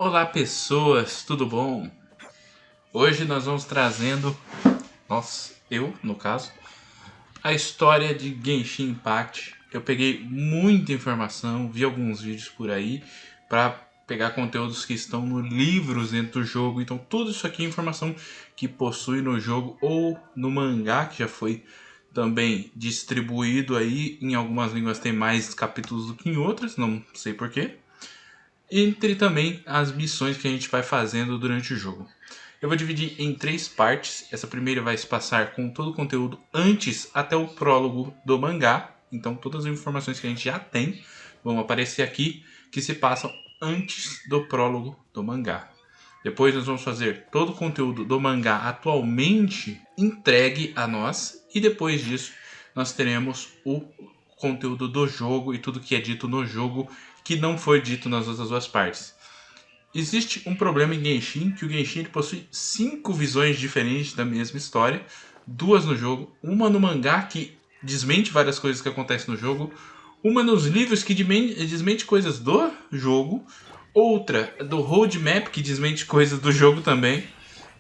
Olá pessoas, tudo bom? Hoje nós vamos trazendo, eu no caso, a história de Genshin Impact. Eu peguei muita informação, vi alguns vídeos por aí para pegar conteúdos que estão nos livros dentro do jogo. Então tudo isso aqui é informação que possui no jogo ou no mangá, que já foi também distribuído aí. Em algumas línguas tem mais capítulos do que em outras, não sei porquê. Entre também as missões que a gente vai fazendo durante o jogo. Eu vou dividir em 3 partes. Essa primeira vai se passar com todo o conteúdo antes até o prólogo do mangá. Então todas as informações que a gente já tem vão aparecer aqui, que se passam antes do prólogo do mangá. Depois nós vamos fazer todo o conteúdo do mangá atualmente entregue a nós. E depois disso nós teremos o conteúdo do jogo e tudo que é dito no jogo que não foi dito nas outras duas partes. Existe um problema em Genshin, que o Genshin possui 5 visões diferentes da mesma história, 2 no jogo, uma no mangá que desmente várias coisas que acontecem no jogo, uma nos livros que desmente coisas do jogo, outra do roadmap que desmente coisas do jogo também,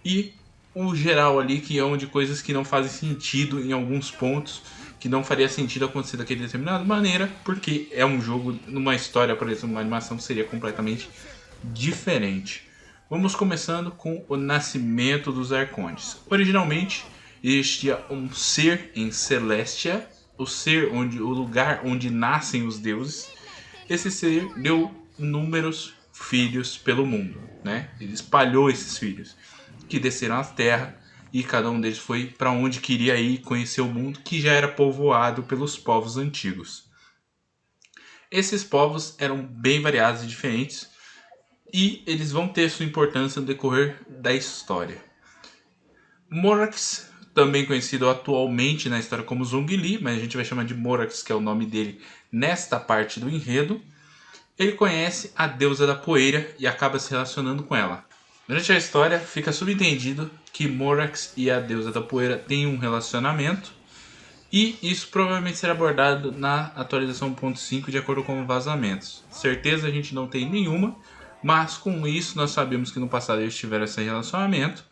e o geral ali que é onde coisas que não fazem sentido em alguns pontos, que não faria sentido acontecer daquela determinada maneira, porque é um jogo, numa história, por exemplo, uma animação seria completamente diferente. Vamos começando com o nascimento dos Arcontes. Originalmente existia um ser em Celestia, o lugar onde nascem os deuses. Esse ser deu inúmeros filhos pelo mundo, né? Ele espalhou esses filhos que desceram à terra e cada um deles foi para onde queria ir conhecer o mundo que já era povoado pelos povos antigos. Esses povos eram bem variados e diferentes e eles vão ter sua importância no decorrer da história. Morax, também conhecido atualmente na história como Zhongli, mas a gente vai chamar de Morax, que é o nome dele nesta parte do enredo. Ele conhece a deusa da poeira e acaba se relacionando com ela. Durante a história, fica subentendido que Morax e a deusa da poeira têm um relacionamento, e isso provavelmente será abordado na atualização 1.5 de acordo com vazamentos. Certeza a gente não tem nenhuma, mas com isso nós sabemos que no passado eles tiveram esse relacionamento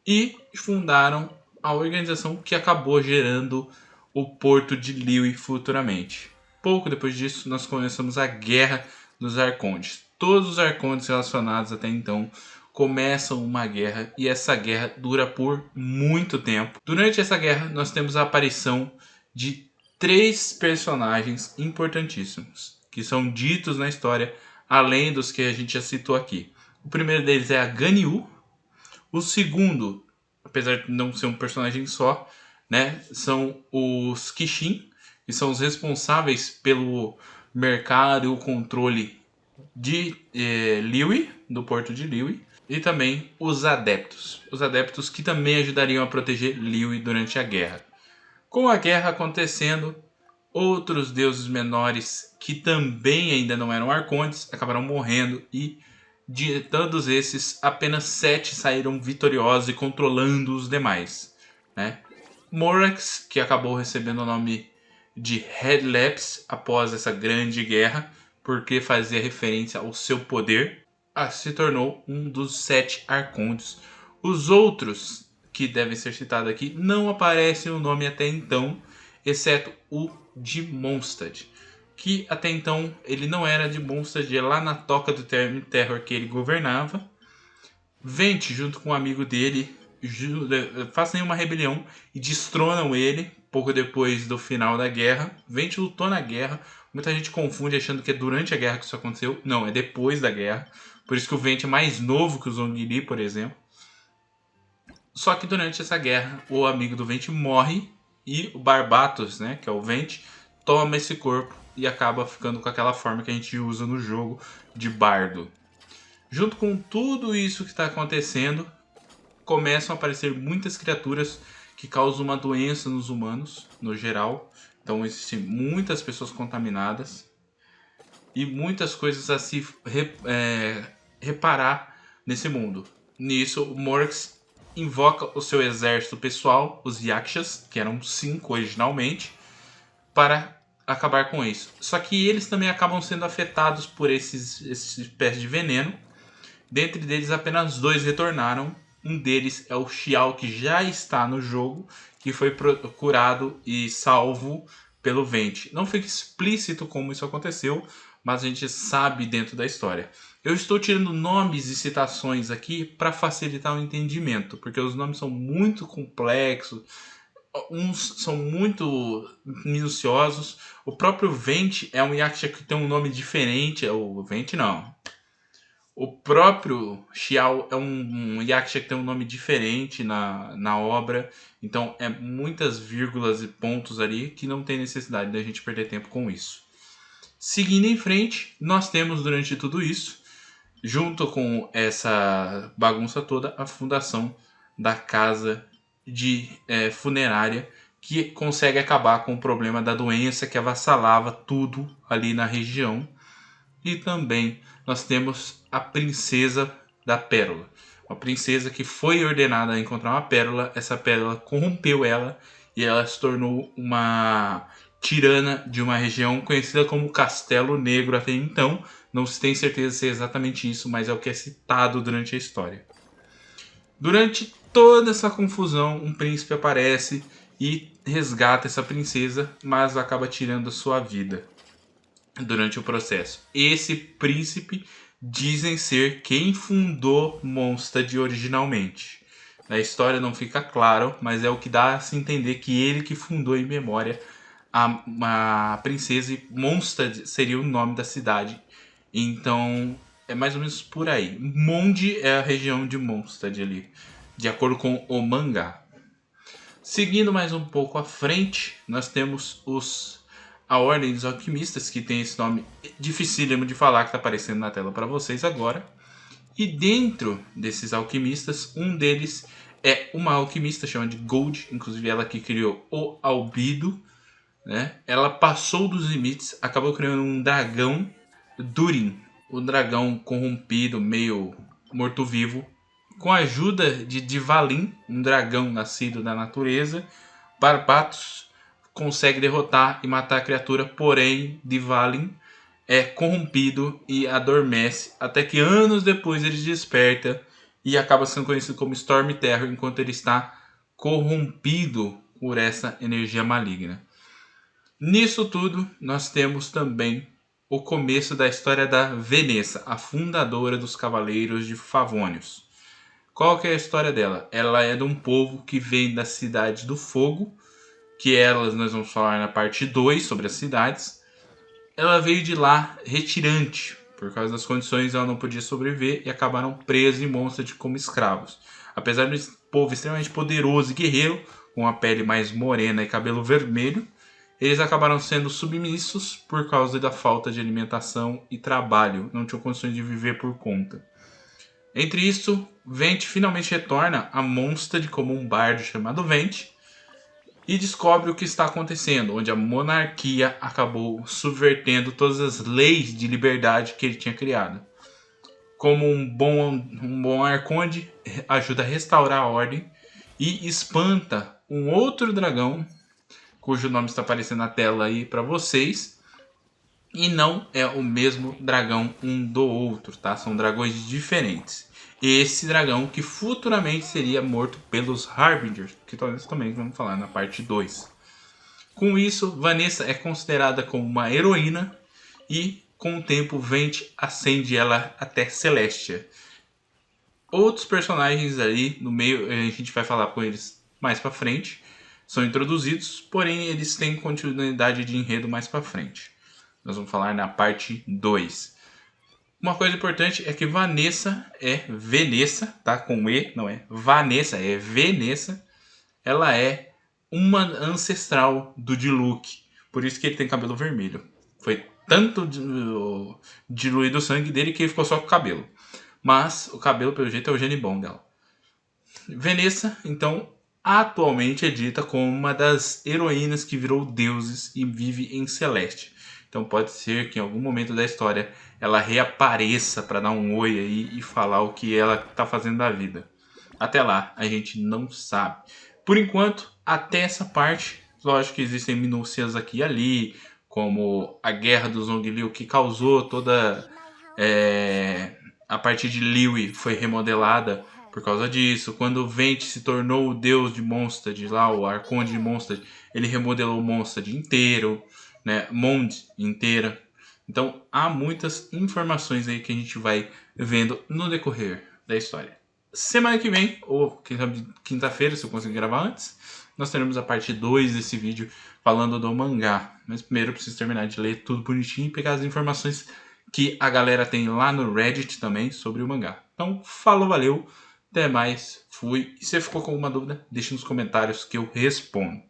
e fundaram a organização que acabou gerando o porto de Liyue futuramente. Pouco depois disso nós começamos a Guerra dos Arcontes. Todos os Arcontes relacionados até então começam uma guerra e essa guerra dura por muito tempo. Durante essa guerra nós temos a aparição de 3 personagens importantíssimos que são ditos na história, além dos que a gente já citou aqui. O primeiro deles é a Ganyu. O segundo, apesar de não ser um personagem só, né, são os Kishin, que são os responsáveis pelo mercado e o controle de Liyue, do porto de Liyue. E também os adeptos. Os adeptos que também ajudariam a proteger Liyue durante a guerra. Com a guerra acontecendo, outros deuses menores que também ainda não eram arcontes acabaram morrendo e de todos esses, apenas 7 saíram vitoriosos e controlando os demais, né? Morax, que acabou recebendo o nome de Headlaps após essa grande guerra, porque fazia referência ao seu poder, se tornou um dos 7 arcontes. Os outros, que devem ser citados aqui, não aparecem o nome até então, exceto o de Mondstadt, que até então ele não era de Mondstadt, é lá na Toca do Terror que ele governava. Vente, junto com um amigo dele, fazem uma rebelião e destronam ele pouco depois do final da guerra. Vente lutou na guerra. Muita gente confunde achando que é durante a guerra que isso aconteceu. Não, é depois da guerra. Por isso que o Vente é mais novo que o Zhongli, por exemplo. Só que durante essa guerra, o amigo do Vente morre e o Barbatos, né, que é o Vente, toma esse corpo e acaba ficando com aquela forma que a gente usa no jogo de bardo. Junto com tudo isso que está acontecendo, começam a aparecer muitas criaturas que causam uma doença nos humanos, no geral. Então existem muitas pessoas contaminadas e muitas coisas a se reparar nesse mundo. Nisso, o Morax invoca o seu exército pessoal, os Yakshas, que eram 5 originalmente, para acabar com isso. Só que eles também acabam sendo afetados por esses espécies de veneno Dentre deles, apenas 2 retornaram. Um deles é o Xiao, que já está no jogo, que foi curado e salvo pelo Venti. Não fica explícito como isso aconteceu, mas a gente sabe dentro da história. Eu estou tirando nomes e citações aqui para facilitar o entendimento, porque os nomes são muito complexos, uns são muito minuciosos. O próprio Venti é um Yaksha que tem um nome diferente. O Venti não. O próprio Xiao é um Yaksha que tem um nome diferente na obra. Então é muitas vírgulas e pontos ali que não tem necessidade da gente perder tempo com isso. Seguindo em frente, nós temos durante tudo isso, junto com essa bagunça toda, a fundação da casa de funerária, que consegue acabar com o problema da doença que avassalava tudo ali na região. E também nós temos a princesa da pérola, uma princesa que foi ordenada a encontrar uma pérola. Essa pérola corrompeu ela e ela se tornou uma tirana de uma região conhecida como Castelo Negro até então. Não se tem certeza se é exatamente isso, mas é o que é citado durante a história. Durante toda essa confusão, um príncipe aparece e resgata essa princesa, mas acaba tirando sua vida durante o processo. Esse príncipe dizem ser quem fundou Mondstadt originalmente. Na história não fica claro, mas é o que dá a se entender que ele que fundou em memória a princesa, e Mondstadt seria o nome da cidade. Então é mais ou menos por aí. Mond é a região de Mondstadt ali, de acordo com o mangá. Seguindo mais um pouco à frente, nós temos a Ordem dos Alquimistas, que tem esse nome dificílimo de falar, que está aparecendo na tela para vocês agora. E dentro desses alquimistas, um deles é uma alquimista chamada de Gold, inclusive ela que criou o Albedo, né? Ela passou dos limites, acabou criando um dragão, Durin, o dragão corrompido, meio morto-vivo, com a ajuda de Divalin, um dragão nascido da natureza. Barbatos consegue derrotar e matar a criatura, porém Divalin é corrompido e adormece, até que anos depois ele desperta e acaba sendo conhecido como Storm Terror, enquanto ele está corrompido por essa energia maligna. Nisso tudo, nós temos também o começo da história da Venessa, a fundadora dos Cavaleiros de Favonius. Qual que é a história dela? Ela é de um povo que vem da Cidade do Fogo, que elas nós vamos falar na parte 2 sobre as cidades. Ela veio de lá retirante, por causa das condições ela não podia sobreviver e acabaram presos em Mondstadt como escravos. Apesar de um povo extremamente poderoso e guerreiro, com a pele mais morena e cabelo vermelho, eles acabaram sendo submissos por causa da falta de alimentação e trabalho, não tinham condições de viver por conta. Entre isso, Venti finalmente retorna a Mondstadt como um bardo chamado Venti e descobre o que está acontecendo, onde a monarquia acabou subvertendo todas as leis de liberdade que ele tinha criado. Como um bom arconde, ajuda a restaurar a ordem e espanta um outro dragão, cujo nome está aparecendo na tela aí para vocês, e não é o mesmo dragão um do outro, tá? São dragões diferentes. Esse dragão que futuramente seria morto pelos Harbingers, que nós também vamos falar na parte 2. Com isso, Vanessa é considerada como uma heroína e com o tempo Venti ascende ela até Celestia. Outros personagens ali no meio, a gente vai falar com eles mais para frente, são introduzidos, porém eles têm continuidade de enredo mais para frente. Nós vamos falar na parte 2. Uma coisa importante é que Vanessa é Venessa, tá? Com E, não é Vanessa, é Venessa. Ela é uma ancestral do Diluc, por isso que ele tem cabelo vermelho. Foi tanto diluído o sangue dele que ele ficou só com o cabelo. Mas o cabelo, pelo jeito, é o genibom dela. Venessa, então, atualmente é dita como uma das heroínas que virou deuses e vive em Celeste. Então pode ser que em algum momento da história ela reapareça para dar um oi aí e falar o que ela está fazendo da vida. Até lá, a gente não sabe. Por enquanto, até essa parte, lógico que existem minúcias aqui e ali, como a guerra do Zhongliu, que causou toda a A partir de Liyue foi remodelada por causa disso. Quando Venti se tornou o deus de Mondstadt, lá o Arconde de Mondstadt, ele remodelou Mondstadt inteiro, né? Mond inteira. Então há muitas informações aí que a gente vai vendo no decorrer da história. Semana que vem, ou quem sabe quinta-feira, se eu conseguir gravar antes, nós teremos a parte 2 desse vídeo falando do mangá. Mas primeiro eu preciso terminar de ler tudo bonitinho e pegar as informações que a galera tem lá no Reddit também sobre o mangá. Então, falou, valeu, até mais, fui. E se você ficou com alguma dúvida, deixe nos comentários que eu respondo.